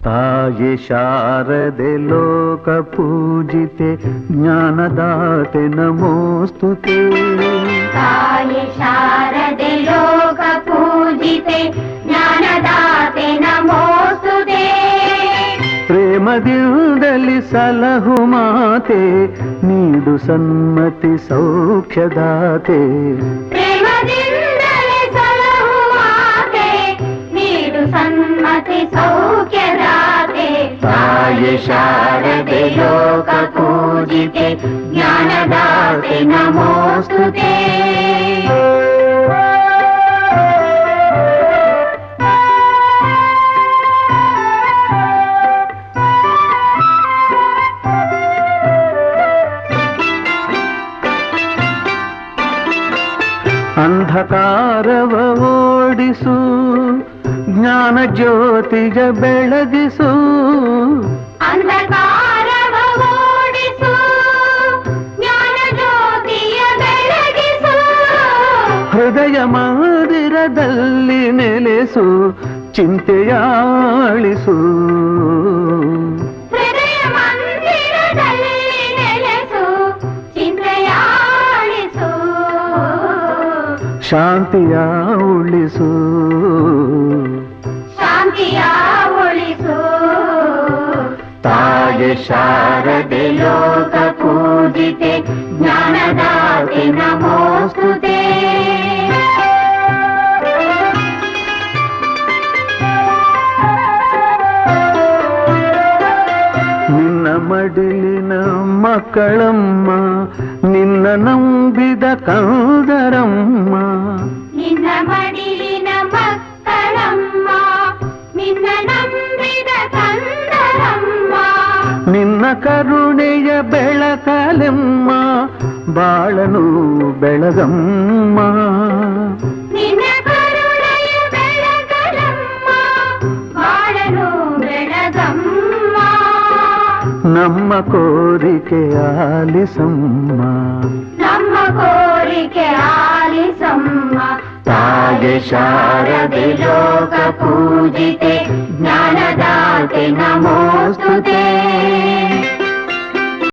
ತಾಯಿ ಶಾರದೆ ಲೋಕ ಪೂಜಿತೆ ಜ್ಞಾನದಾತೆ ನಮೋಸ್ತುತೆ. ತಾಯಿ ಶಾರದೆ ಲೋಕ ಪೂಜಿತೆ ಜ್ಞಾನದಾತೆ ನಮೋಸ್ತುತೆ. ಪ್ರೇಮದಿಂದಲಿ ಸಲಹು ಮಾತೆ ನೀಡು ಸನ್ಮತಿ ಸೌಖ್ಯದಾತೆ. ಪ್ರೇಮದಿಂದಲೇ ಸಲಹು ಮಾತೆ ನೀಡು ಸನ್ಮತಿ ಸೌಖ್ಯದಾತೆ. ತಾಯಿ ಶಾರದೆ ಲೋಕ ಪೂಜಿತೆ ಜ್ಞಾನದಾತೆ ನಮೋಸ್ತುತೆ. ಅಂಧಕಾರವ ಓಡಿಸು ಜ್ಞಾನ ಜ್ಯೋತಿಗ ಬೆಳಗಿಸು. ಅಂಧಕಾರವ ಓಡಿಸು ಜ್ಞಾನ ಜ್ಯೋತಿಯ ಬೆಳಗಿಸು. ಹೃದಯ ಮಂದಿರದಲ್ಲಿ ನೆಲೆಸು ಚಿಂತೆಯಾಳಿಸು. ಹೃದಯ ಮಂದಿರದಲ್ಲಿ ನೆಲೆಸು ಚಿಂತೆಯಾಳಿಸು. ಶಾಂತಿಯ ಉಳಿಸು ಶಾಂತಿಯ ಉಳಿಸು. ತಾಯಿ ಶಾರದೆ ಲೋಕ ಪೂಜಿತೆ ಜ್ಞಾನದಾತೆ ನಮೋಸ್ತುತೆ. ನಿನ್ನ ಮಡಿಲಿನ ಮಕ್ಕಳಮ್ಮ ನಿನ್ನ ನಂಬಿದ ಕಂದರಮ್ಮ. ನಿನ್ನ ಮಡಿಲಿನ ಮಕ್ಕಳಮ್ಮ ನಿನ್ನ ನಂಬಿದ ಕಂದರಮ್ಮ. ನಿನ್ನ ಕರುಣೆಯ ಬೆಳಕಲೆಮ್ಮ ಬಾಳನು ಬೆಳಗಮ್ಮ. ನಿನ್ನ ಕರುಣೆಯ ಬೆಳಕಲಮ್ಮ ಬಾಳನು ಬೆಳಗಮ್ಮ. ನಮ್ಮ ಕೋರಿಕೆ ಆಲಿಸಮ್ಮ. ನಮ್ಮ ಕೋರಿಕೆ ಆಲಿಸಮ್ಮ. ತಾಯಿ ಶಾರದೆ ಲೋಕ ಪೂಜಿತೆ ಜ್ಞಾನದಾತೆ ನಮೋಸ್ತುತೆ.